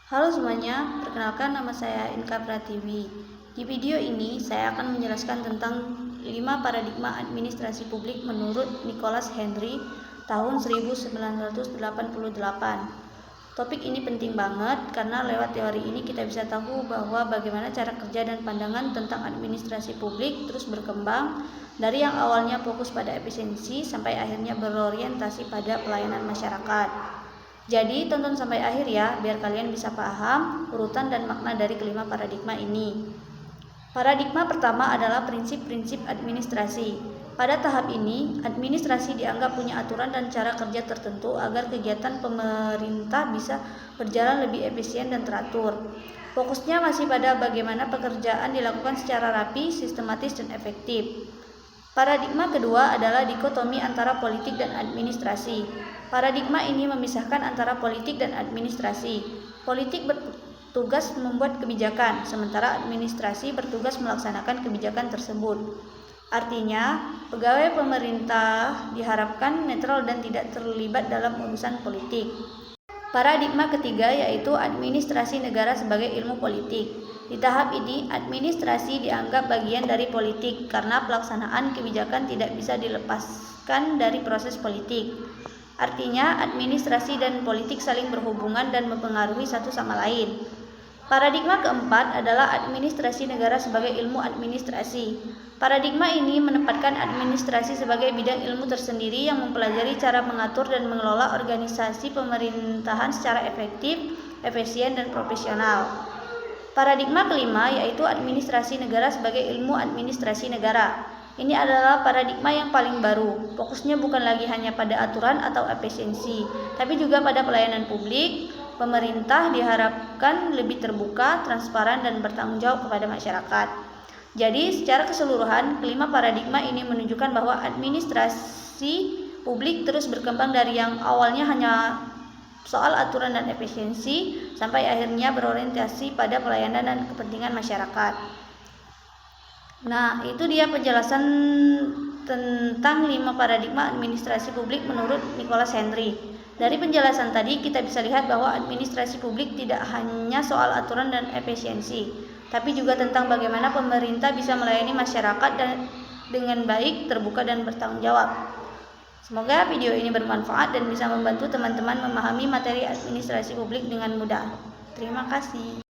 Halo semuanya, perkenalkan nama saya Inka Pratiwi. Di video ini saya akan menjelaskan tentang 5 paradigma administrasi publik menurut Nicholas Henry tahun 1988. Topik ini penting banget karena lewat teori ini kita bisa tahu bahwa bagaimana cara kerja dan pandangan tentang administrasi publik terus berkembang dari yang awalnya fokus pada efisiensi sampai akhirnya berorientasi pada pelayanan masyarakat. Jadi tonton sampai akhir ya, biar kalian bisa paham urutan dan makna dari kelima paradigma ini. Paradigma pertama adalah prinsip-prinsip administrasi. Pada tahap ini, administrasi dianggap punya aturan dan cara kerja tertentu agar kegiatan pemerintah bisa berjalan lebih efisien dan teratur. Fokusnya masih pada bagaimana pekerjaan dilakukan secara rapi, sistematis, dan efektif. Paradigma kedua adalah dikotomi antara politik dan administrasi. Paradigma ini memisahkan antara politik dan administrasi. Politik bertugas membuat kebijakan, sementara administrasi bertugas melaksanakan kebijakan tersebut. Artinya, pegawai pemerintah diharapkan netral dan tidak terlibat dalam urusan politik. Paradigma ketiga yaitu administrasi negara sebagai ilmu politik. Di tahap ini, administrasi dianggap bagian dari politik karena pelaksanaan kebijakan tidak bisa dilepaskan dari proses politik. Artinya, administrasi dan politik saling berhubungan dan mempengaruhi satu sama lain. Paradigma keempat adalah administrasi negara sebagai ilmu administrasi. Paradigma ini menempatkan administrasi sebagai bidang ilmu tersendiri yang mempelajari cara mengatur dan mengelola organisasi pemerintahan secara efektif, efisien, dan profesional. Paradigma kelima yaitu administrasi negara sebagai ilmu administrasi negara. Ini adalah paradigma yang paling baru. Fokusnya bukan lagi hanya pada aturan atau efisiensi, tapi juga pada pelayanan publik. Pemerintah diharapkan lebih terbuka, transparan, dan bertanggung jawab kepada masyarakat. Jadi, secara keseluruhan, kelima paradigma ini menunjukkan bahwa administrasi publik terus berkembang dari yang awalnya hanya soal aturan dan efisiensi sampai akhirnya berorientasi pada pelayanan dan kepentingan masyarakat. Nah, itu dia penjelasan tentang 5 paradigma administrasi publik menurut Nicholas Henry. Dari penjelasan tadi kita bisa lihat bahwa administrasi publik tidak hanya soal aturan dan efisiensi, tapi juga tentang bagaimana pemerintah bisa melayani masyarakat dengan baik, terbuka, dan bertanggung jawab. Semoga video ini bermanfaat dan bisa membantu teman-teman memahami materi administrasi publik dengan mudah. Terima kasih.